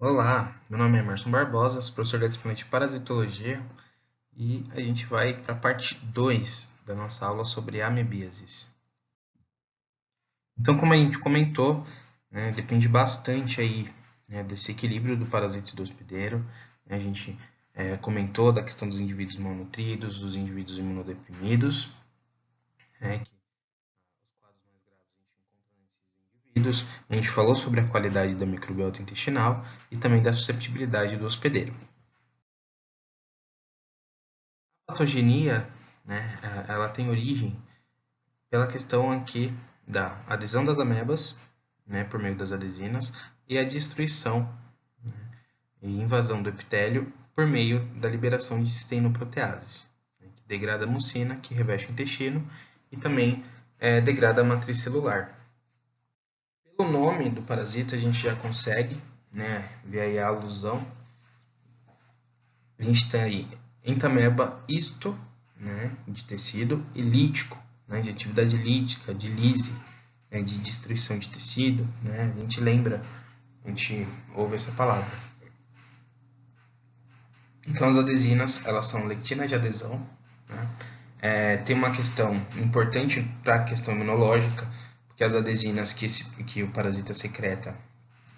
Olá, meu nome é Emerson Barbosa, sou professor da disciplina de Parasitologia e a gente vai para a parte 2 da nossa aula sobre amebíases. Então, como a gente comentou, né, depende bastante aí, né, desse equilíbrio do parasita e do hospedeiro. A gente comentou da questão dos indivíduos malnutridos, dos indivíduos imunodeprimidos, né, que os quadros mais graves a gente encontra nesses indivíduos. A gente falou sobre a qualidade da microbiota intestinal e também da susceptibilidade do hospedeiro. A patogenia, né, ela tem origem pela questão aqui da adesão das amebas, né, por meio das adesinas, e a destruição e invasão do epitélio por meio da liberação de cisteinoproteases, né, que degrada a mucina, que reveste o intestino, e também degrada a matriz celular. Pelo nome do parasita, a gente já consegue, né, ver aí a alusão. A gente tem aí entameba histo, né, de tecido, e lítico, né, de atividade lítica, de lise, né, de destruição de tecido, né, a gente lembra, a gente ouve essa palavra. Então, as adesinas, elas são lectina de adesão, né, tem uma questão importante para a questão imunológica, porque as adesinas que o parasita secreta,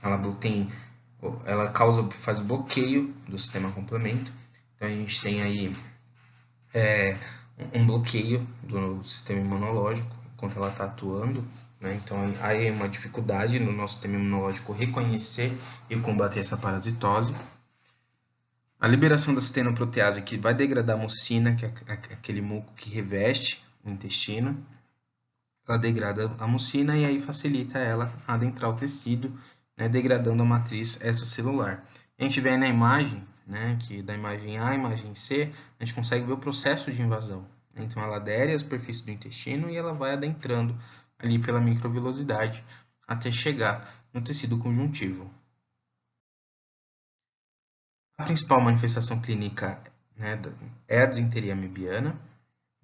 ela faz bloqueio do sistema complemento. Então, a gente tem aí um bloqueio do sistema imunológico enquanto ela está atuando, né? Então aí é uma dificuldade no nosso sistema imunológico reconhecer e combater essa parasitose. A liberação da cisteinoprotease que vai degradar a mucina, que é aquele muco que reveste o intestino, ela degrada a mucina e aí facilita ela a adentrar o tecido, né, degradando a matriz extracelular. A gente vê aí na imagem, né, que da imagem A à imagem C, a gente consegue ver o processo de invasão. Então ela adere à superfície do intestino e ela vai adentrando ali pela microvilosidade até chegar no tecido conjuntivo. A principal manifestação clínica, né, é a disenteria amebiana.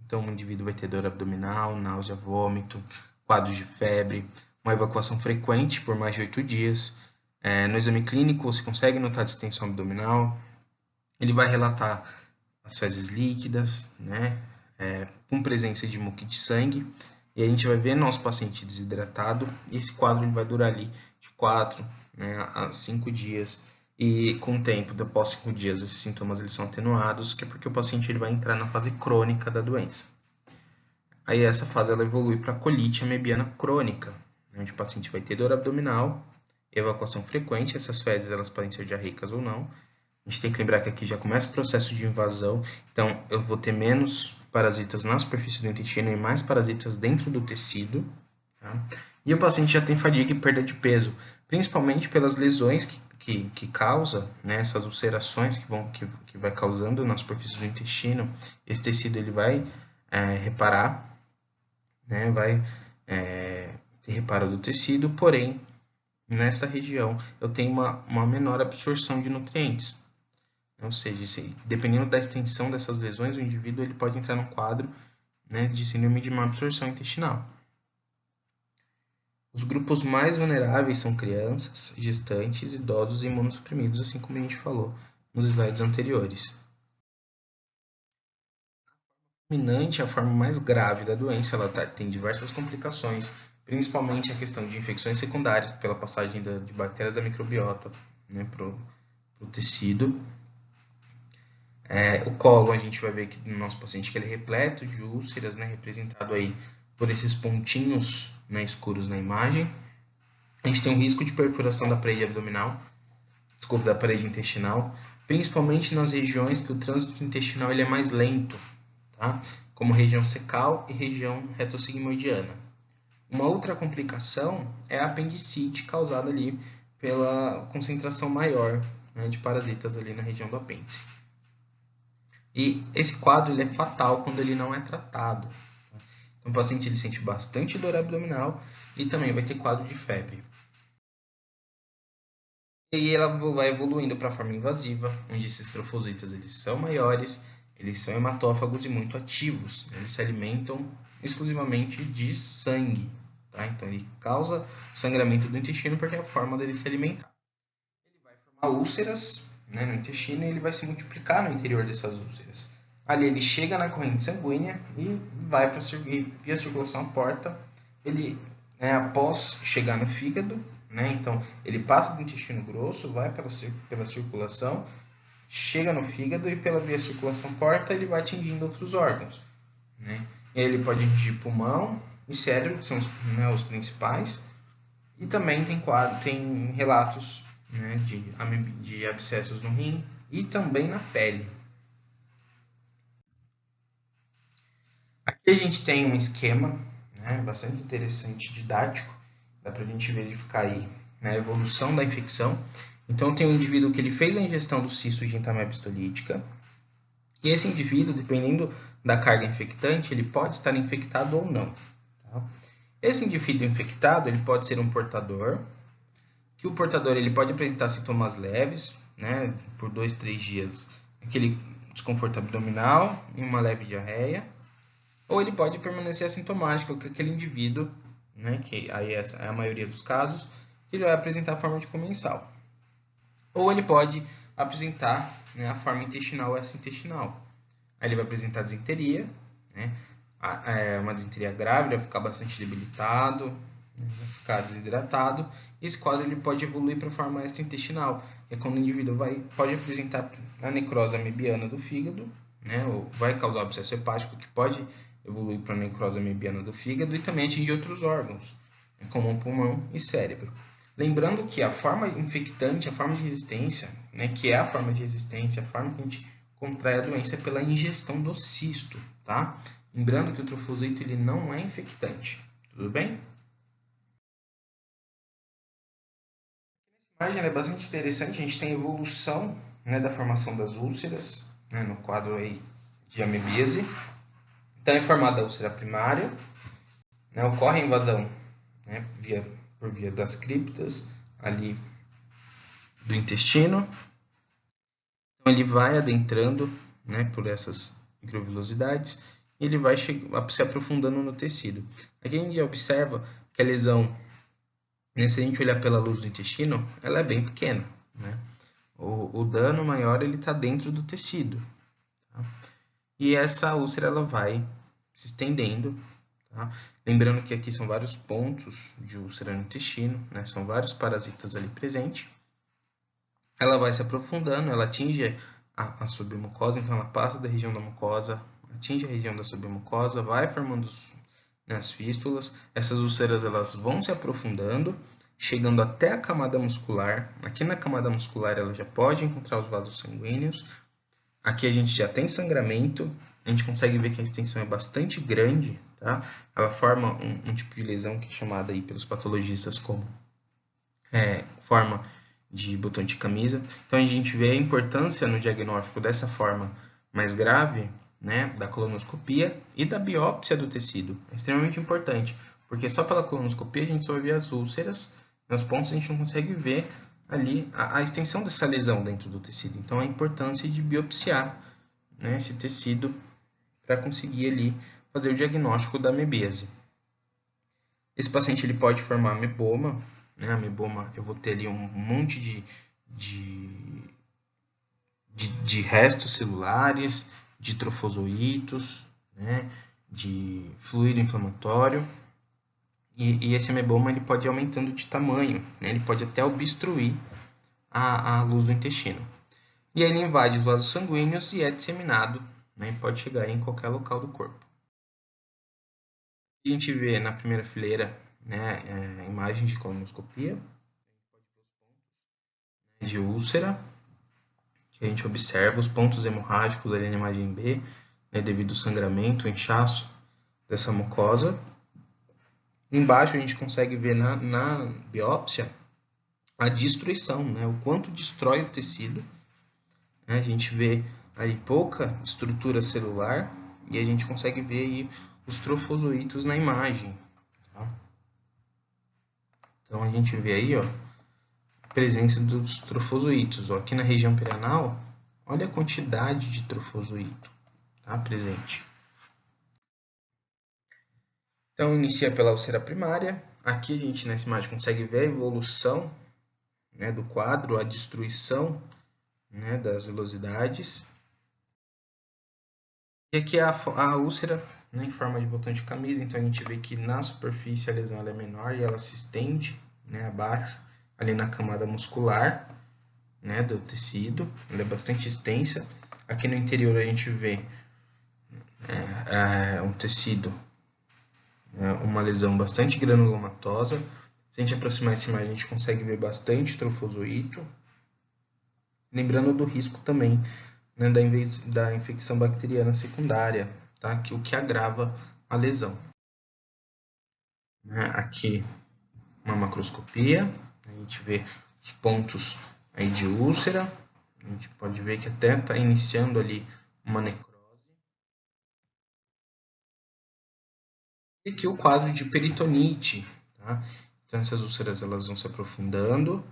Então, o indivíduo vai ter dor abdominal, náusea, vômito, quadros de febre, uma evacuação frequente por mais de 8 dias. No exame clínico, você consegue notar distensão abdominal. Ele vai relatar as fezes líquidas, né, com presença de muco de sangue. E a gente vai ver nosso paciente desidratado. E esse quadro ele vai durar ali de 4, né, a 5 dias. E com o tempo, após 5 dias, esses sintomas eles são atenuados, que é porque o paciente ele vai entrar na fase crônica da doença. Aí essa fase ela evolui para colite amebiana crônica, onde o paciente vai ter dor abdominal, evacuação frequente, essas fezes elas podem ser diarreicas ou não. A gente tem que lembrar que aqui já começa o processo de invasão, então eu vou ter menos parasitas na superfície do intestino e mais parasitas dentro do tecido. Tá? E o paciente já tem fadiga e perda de peso, principalmente pelas lesões que causa, né, essas ulcerações que vai causando na superfície do intestino. Esse tecido ele vai reparar, né, vai ter reparo do tecido, porém, nessa região eu tenho uma menor absorção de nutrientes. Ou seja, dependendo da extensão dessas lesões, o indivíduo ele pode entrar num quadro, né, de síndrome de má absorção intestinal. Os grupos mais vulneráveis são crianças, gestantes, idosos e imunossuprimidos, assim como a gente falou nos slides anteriores. Dominante, a forma mais grave da doença, ela tem diversas complicações, principalmente a questão de infecções secundárias pela passagem de bactérias da microbiota, né, para o tecido. O colo, a gente vai ver que no nosso paciente que ele é repleto de úlceras, né, representado aí por esses pontinhos, né, escuros na imagem. A gente tem um risco de perfuração da parede abdominal, da parede intestinal, principalmente nas regiões que o trânsito intestinal ele é mais lento, tá? Como região cecal e região retossigmoidiana. Uma outra complicação é a apendicite causada ali pela concentração maior, né, de parasitas ali na região do apêndice. E esse quadro ele é fatal quando ele não é tratado. Então, o paciente ele sente bastante dor abdominal e também vai ter quadro de febre. E ela vai evoluindo para a forma invasiva, onde esses trofositas eles são maiores, eles são hematófagos e muito ativos. Eles se alimentam exclusivamente de sangue. Tá? Então, ele causa sangramento do intestino porque é a forma dele se alimentar. Ele vai Há úlceras, né, no intestino, e ele vai se multiplicar no interior dessas úlceras. Ali ele chega na corrente sanguínea e vai para via circulação à porta. Ele, né, após chegar no fígado, né, então ele passa do intestino grosso, vai pela circulação, chega no fígado e pela via circulação porta ele vai atingindo outros órgãos, né? Ele pode atingir pulmão e cérebro, que são né, os principais, e também tem relatos, né, de abscessos no rim e também na pele. Aqui a gente tem um esquema, né, bastante interessante, didático, dá para a gente verificar aí, né, a evolução da infecção. Então tem um indivíduo que ele fez a ingestão do cisto de entamoeba histolítica, e esse indivíduo, dependendo da carga infectante, ele pode estar infectado ou não. Tá? Esse indivíduo infectado ele pode ser um portador, que o portador ele pode apresentar sintomas leves, né, por 2, 3 dias, aquele desconforto abdominal e uma leve diarreia, ou ele pode permanecer assintomático, que aquele indivíduo, né, que aí é a maioria dos casos, ele vai apresentar a forma de comensal. Ou ele pode apresentar, né, a forma intestinal ou extra-intestinal. Aí ele vai apresentar disenteria, né, uma disenteria grave, ele vai ficar bastante debilitado, vai ficar desidratado. Esse quadro ele pode evoluir para a forma extra-intestinal, que é quando o indivíduo pode apresentar a necrose amebiana do fígado, né, ou vai causar abscesso hepático, que pode evoluir para a necrose amebiana do fígado e também atingir outros órgãos, como o pulmão e cérebro. Lembrando que a forma infectante, a forma de resistência, né, que é a forma de resistência, a forma que a gente contrai a doença é pela ingestão do cisto, tá? Lembrando que o trofosito ele não é infectante, tudo bem? A imagem é bastante interessante, a gente tem a evolução, né, da formação das úlceras, né, no quadro aí de amebíase. Então é formada a úlcera primária, né, ocorre a invasão, né, por via das criptas ali do intestino. Então ele vai adentrando, né, por essas microvilosidades e ele vai se aprofundando no tecido. Aqui a gente observa que a lesão, né, se a gente olhar pela luz do intestino, ela é bem pequena, né? O dano maior ele está dentro do tecido, tá? E essa úlcera ela vai se estendendo, tá? Lembrando que aqui são vários pontos de úlcera no intestino, né? São vários parasitas ali presentes. Ela vai se aprofundando, ela atinge a submucosa, então ela passa da região da mucosa, atinge a região da submucosa, vai formando as fístulas. Essas úlceras elas vão se aprofundando, chegando até a camada muscular. Aqui na camada muscular ela já pode encontrar os vasos sanguíneos. Aqui a gente já tem sangramento, a gente consegue ver que a extensão é bastante grande, tá? Ela forma um tipo de lesão que é chamada aí pelos patologistas como forma de botão de camisa. Então a gente vê a importância no diagnóstico dessa forma mais grave, né, da colonoscopia e da biópsia do tecido. É extremamente importante, porque só pela colonoscopia a gente só vai ver as úlceras, nos pontos a gente não consegue ver ali a extensão dessa lesão dentro do tecido. Então a importância de biopsiar, né, esse tecido para conseguir ali fazer o diagnóstico da amebíase. Esse paciente ele pode formar ameboma, né? Ameboma, eu vou ter ali um monte de restos celulares, de trofozoítos, né? De fluido inflamatório. E esse ameboma ele pode ir aumentando de tamanho, né? Ele pode até obstruir a luz do intestino. E aí ele invade os vasos sanguíneos e é disseminado, né? Pode chegar em qualquer local do corpo. A gente vê na primeira fileira, né, imagem de colonoscopia de úlcera, que a gente observa os pontos hemorrágicos ali na imagem B, né, devido ao sangramento, ao inchaço dessa mucosa. Embaixo a gente consegue ver na biópsia a destruição, né, o quanto destrói o tecido. Né, a gente vê aí pouca estrutura celular e a gente consegue ver aí os trofozoítos na imagem. Tá? Então a gente vê aí, ó, a presença dos trofozoítos. Ó, aqui na região perianal, olha a quantidade de trofozoíto, tá, presente. Então, inicia pela úlcera primária. Aqui a gente, nessa imagem, consegue ver a evolução, né, do quadro, a destruição, né, das velocidades. E aqui a úlcera, né, em forma de botão de camisa, então a gente vê que na superfície a lesão ela é menor e ela se estende, né, abaixo, ali na camada muscular, né, do tecido, ela é bastante extensa. Aqui no interior a gente vê um tecido, uma lesão bastante granulomatosa. Se a gente aproximar essa imagem, a gente consegue ver bastante trofozoito. Lembrando do risco também, né, da infecção bacteriana secundária, tá? O que agrava a lesão. Né? Aqui, uma macroscopia, a gente vê os pontos aí de úlcera, a gente pode ver que até está iniciando ali uma necrose. E aqui o quadro de peritonite, tá? Então essas úlceras elas vão se aprofundando,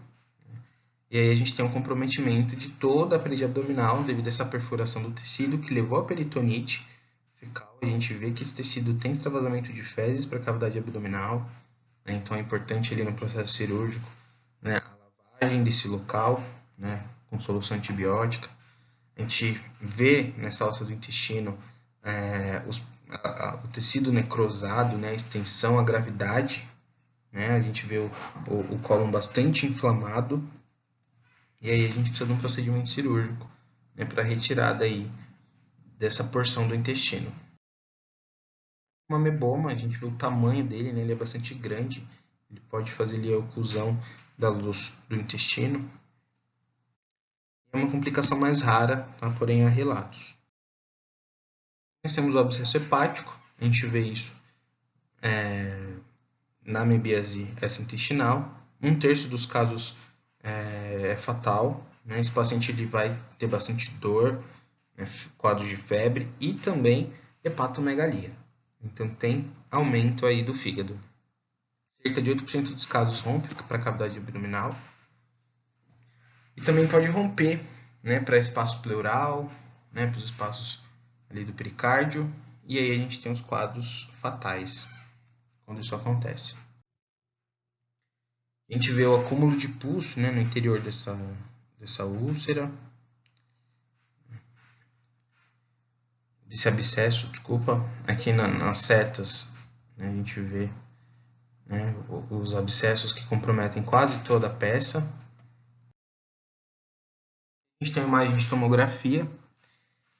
e aí a gente tem um comprometimento de toda a parede abdominal devido a essa perfuração do tecido que levou à peritonite fecal. A gente vê que esse tecido tem extravasamento de fezes para a cavidade abdominal, né? Então é importante ali no processo cirúrgico, né, a lavagem desse local, né, com solução antibiótica. A gente vê nessa alça do intestino o tecido necrosado, né, a extensão, a gravidade, né? A gente vê o cólon bastante inflamado. E aí a gente precisa de um procedimento cirúrgico, né, para retirada aí dessa porção do intestino. O ameboma, a gente vê o tamanho dele, né, ele é bastante grande, ele pode fazer ali a oclusão da luz do intestino. É uma complicação mais rara, tá? Porém há relatos. Nós temos o abscesso hepático, a gente vê isso na amebiase intestinal. 1/3 dos casos é fatal, né? Esse paciente ele vai ter bastante dor, né, quadro de febre e também hepatomegalia. Então tem aumento aí do fígado. Cerca de 8% dos casos rompe para a cavidade abdominal. E também pode romper, né, para espaço pleural, né, para os espaços ali do pericárdio. E aí a gente tem os quadros fatais quando isso acontece. A gente vê o acúmulo de pus, né, no interior dessa úlcera. Desse abscesso, desculpa. Aqui nas setas, né, a gente vê, né, os abscessos que comprometem quase toda a peça. A gente tem uma imagem de tomografia.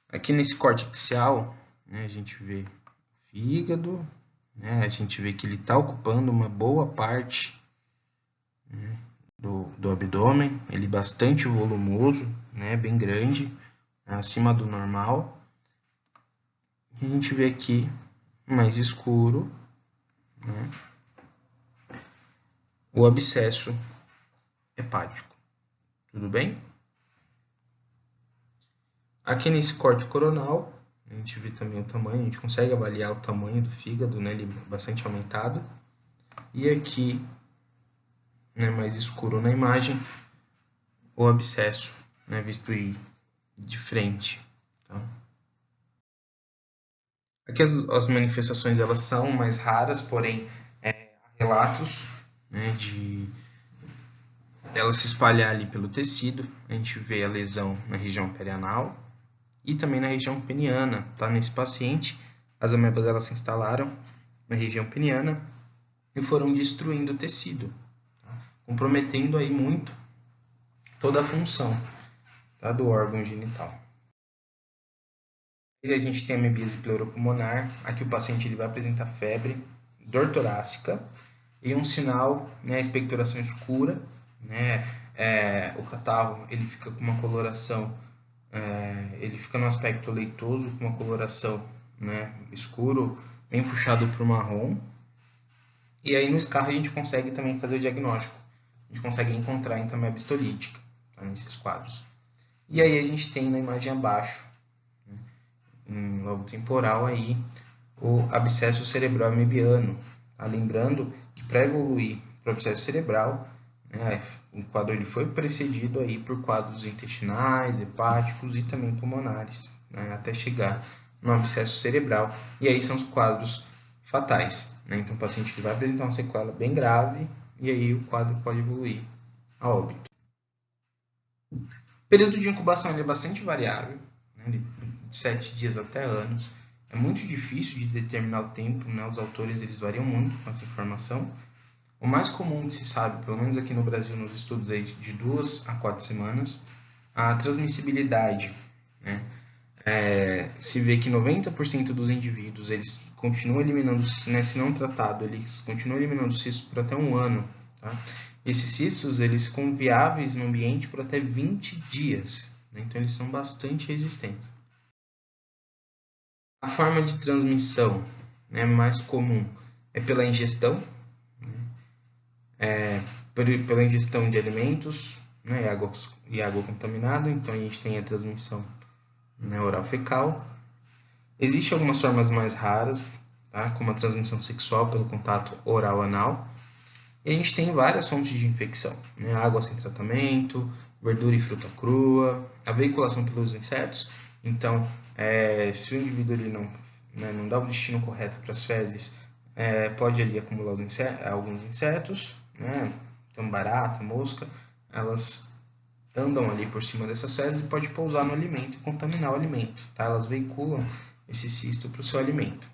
Aqui nesse corte axial, né, a gente vê o fígado, né, a gente vê que ele está ocupando uma boa parte, né, do abdômen, ele é bastante volumoso, né, bem grande, acima do normal. E a gente vê aqui mais escuro, né, o abscesso hepático. Tudo bem? Aqui nesse corte coronal, a gente vê também o tamanho, a gente consegue avaliar o tamanho do fígado, né, ele é bastante aumentado. E aqui, né, mais escuro na imagem, o abscesso, né, visto de frente. Tá? Aqui as manifestações elas são mais raras, porém há relatos, né, de ela se espalhar ali pelo tecido. A gente vê a lesão na região perianal e também na região peniana. Tá? Nesse paciente, as amebas elas se instalaram na região peniana e foram destruindo o tecido, tá? Comprometendo aí muito toda a função, tá, do órgão genital. E a gente tem a amebíase pleuropulmonar. Aqui o paciente ele vai apresentar febre, dor torácica e um sinal, né, expectoração escura, né, o catarro ele fica com uma coloração, ele fica no aspecto leitoso, com uma coloração, né, escuro, bem puxado para o marrom. E aí no escarro a gente consegue também fazer o diagnóstico, a gente consegue encontrar então a ameba histolítica, tá, nesses quadros. E aí a gente tem na imagem abaixo, em lobo temporal, aí, o abscesso cerebral amebiano. Tá? Lembrando que para evoluir para o abscesso cerebral, né, o quadro ele foi precedido aí por quadros intestinais, hepáticos e também pulmonares, né, até chegar no abscesso cerebral. E aí são os quadros fatais. Né? Então o paciente vai apresentar uma sequela bem grave e aí o quadro pode evoluir a óbito. período de incubação ele é bastante variável, né, de 7 dias até anos. É muito difícil de determinar o tempo, né, os autores eles variam muito com essa informação. O mais comum que se sabe, pelo menos aqui no Brasil, nos estudos aí de 2 a 4 semanas, a transmissibilidade, né? Se vê que 90% dos indivíduos eles continuam eliminando, né, se não tratado, eles continuam eliminando cistos por até um ano. Tá? Esses cistos eles ficam viáveis no ambiente por até 20 dias, né? Então eles são bastante resistentes. A forma de transmissão, né, mais comum é pela ingestão, pela ingestão de alimentos, né, e água contaminada. Então a gente tem a transmissão, né, oral fecal. Existem algumas formas mais raras, tá, como a transmissão sexual pelo contato oral anal. E a gente tem várias fontes de infecção, né, água sem tratamento, verdura e fruta crua, a veiculação pelos insetos. Então, se o indivíduo ele não dá o destino correto para as fezes, pode ali acumular alguns insetos, né? Então, barata, mosca, elas andam ali por cima dessas fezes e pode pousar no alimento e contaminar o alimento. Tá? Elas veiculam esse cisto para o seu alimento.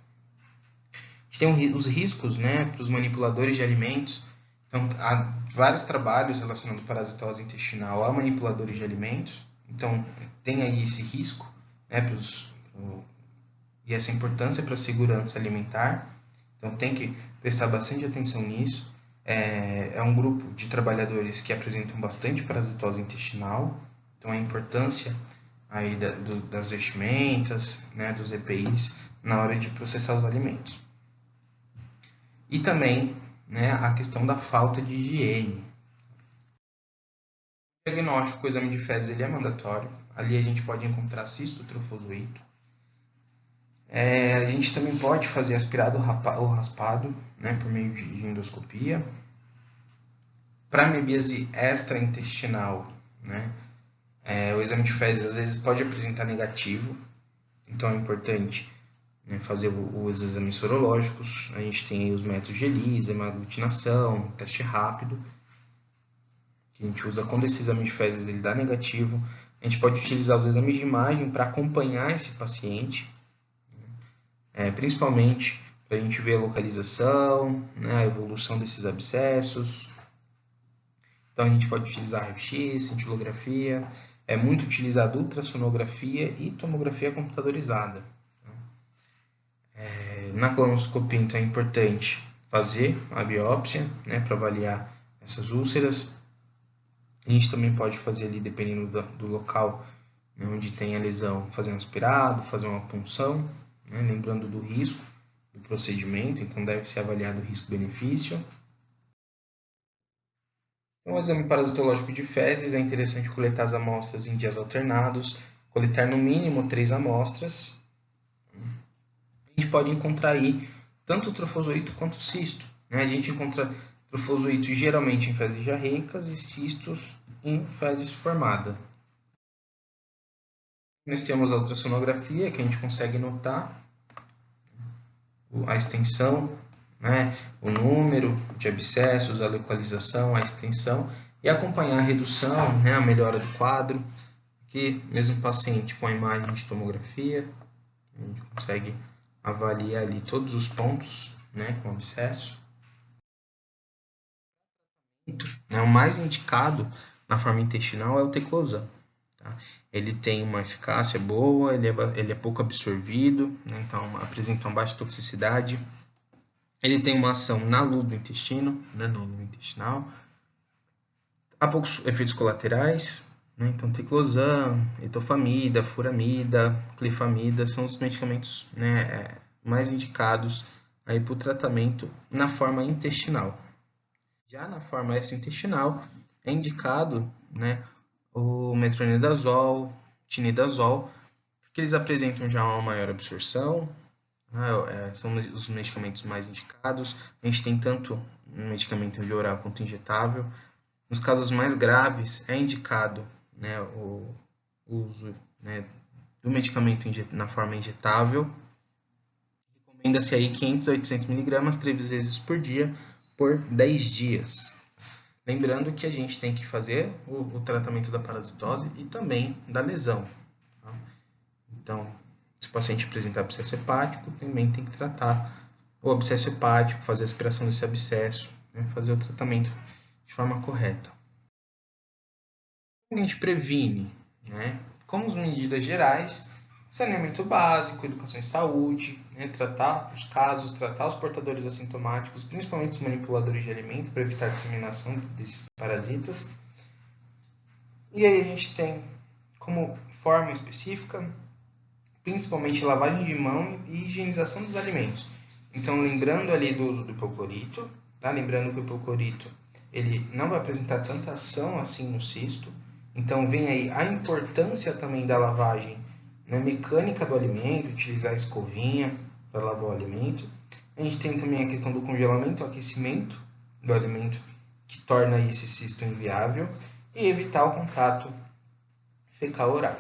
A gente tem os riscos, né, para os manipuladores de alimentos. Então, há vários trabalhos relacionando parasitose intestinal a manipuladores de alimentos. Então, tem aí esse risco, né, e essa importância para a segurança alimentar. Então, tem que prestar bastante atenção nisso. É um grupo de trabalhadores que apresentam bastante parasitose intestinal. Então, a importância aí das vestimentas, né, dos EPIs, na hora de processar os alimentos. E também, né, a questão da falta de higiene. O diagnóstico com o exame de fezes ele é mandatório. Ali a gente pode encontrar cisto trofozoito. A gente também pode fazer aspirado ou raspado, né, por meio de endoscopia. Para amebíase extraintestinal, né, o exame de fezes às vezes pode apresentar negativo. Então é importante, né, fazer os exames sorológicos. A gente tem os métodos de ELISA, hemaglutinação, teste rápido, que a gente usa quando esse exame de fezes ele dá negativo. A gente pode utilizar os exames de imagem para acompanhar esse paciente, principalmente para a gente ver a localização, né, a evolução desses abscessos. Então a gente pode utilizar raio-x, cintilografia, é muito utilizado ultrassonografia e tomografia computadorizada. Na colonoscopia, então, é importante fazer a biópsia, né, para avaliar essas úlceras. A gente também pode fazer ali, dependendo do local, né, onde tem a lesão, fazer um aspirado, fazer uma punção, né, lembrando do risco do procedimento, então deve ser avaliado o risco-benefício. Então, o exame parasitológico de fezes é interessante coletar as amostras em dias alternados, coletar no mínimo 3 amostras. A gente pode encontrar aí tanto o trofozoito quanto o cisto, né? A gente encontra trofozoitos geralmente em fezes diarreicas e cistos em fezes formadas. Nós temos a ultrassonografia, que a gente consegue notar a extensão, né, o número de abscessos, a localização, a extensão, e acompanhar a redução, né, a melhora do quadro. Aqui, mesmo paciente com a imagem de tomografia, a gente consegue avaliar ali todos os pontos, né, com abscesso. O mais indicado na forma intestinal é o teclosan. Tá? Ele tem uma eficácia boa, ele é pouco absorvido, né, então apresenta uma baixa toxicidade. Ele tem uma ação na luz do intestino, né, no lume intestinal. Há poucos efeitos colaterais, né, então teclosan, etofamida, furamida, clifamida são os medicamentos, né, mais indicados para o tratamento na forma intestinal. Já na forma extraintestinal é indicado, né, o metronidazol, tinidazol, porque eles apresentam já uma maior absorção, são os medicamentos mais indicados. A gente tem tanto um medicamento via oral quanto injetável. Nos casos mais graves é indicado, né, o uso, né, do medicamento na forma injetável. Recomenda-se aí 500 a 800 mg 3 vezes por dia por 10 dias. Lembrando que a gente tem que fazer o tratamento da parasitose e também da lesão. Tá? Então, se o paciente apresentar abscesso hepático, também tem que tratar o abscesso hepático, fazer a aspiração desse abscesso, né? Fazer o tratamento de forma correta. Como a gente previne? Né? Como as medidas gerais, saneamento básico, educação em saúde, né? Tratar os casos, tratar os portadores assintomáticos, principalmente os manipuladores de alimento, para evitar a disseminação desses parasitas. E aí a gente tem como forma específica, principalmente lavagem de mão e higienização dos alimentos. Então, lembrando ali do uso do hipoclorito, tá? Lembrando que o hipoclorito ele não vai apresentar tanta ação assim no cisto. Então, vem aí a importância também da lavagem na mecânica do alimento, utilizar a escovinha para lavar o alimento. A gente tem também a questão do congelamento, aquecimento do alimento, que torna esse cisto inviável, e evitar o contato fecal-oral.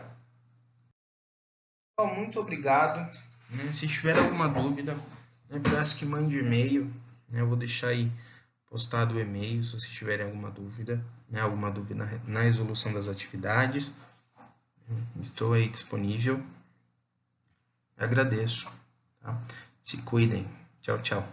Muito obrigado. Né? Se tiver alguma dúvida, peço que mande e-mail. Né? Eu vou deixar aí postado o e-mail se vocês tiverem alguma dúvida, né? Alguma dúvida na resolução das atividades. Estou aí disponível. Agradeço. Tá? Se cuidem. Tchau, tchau.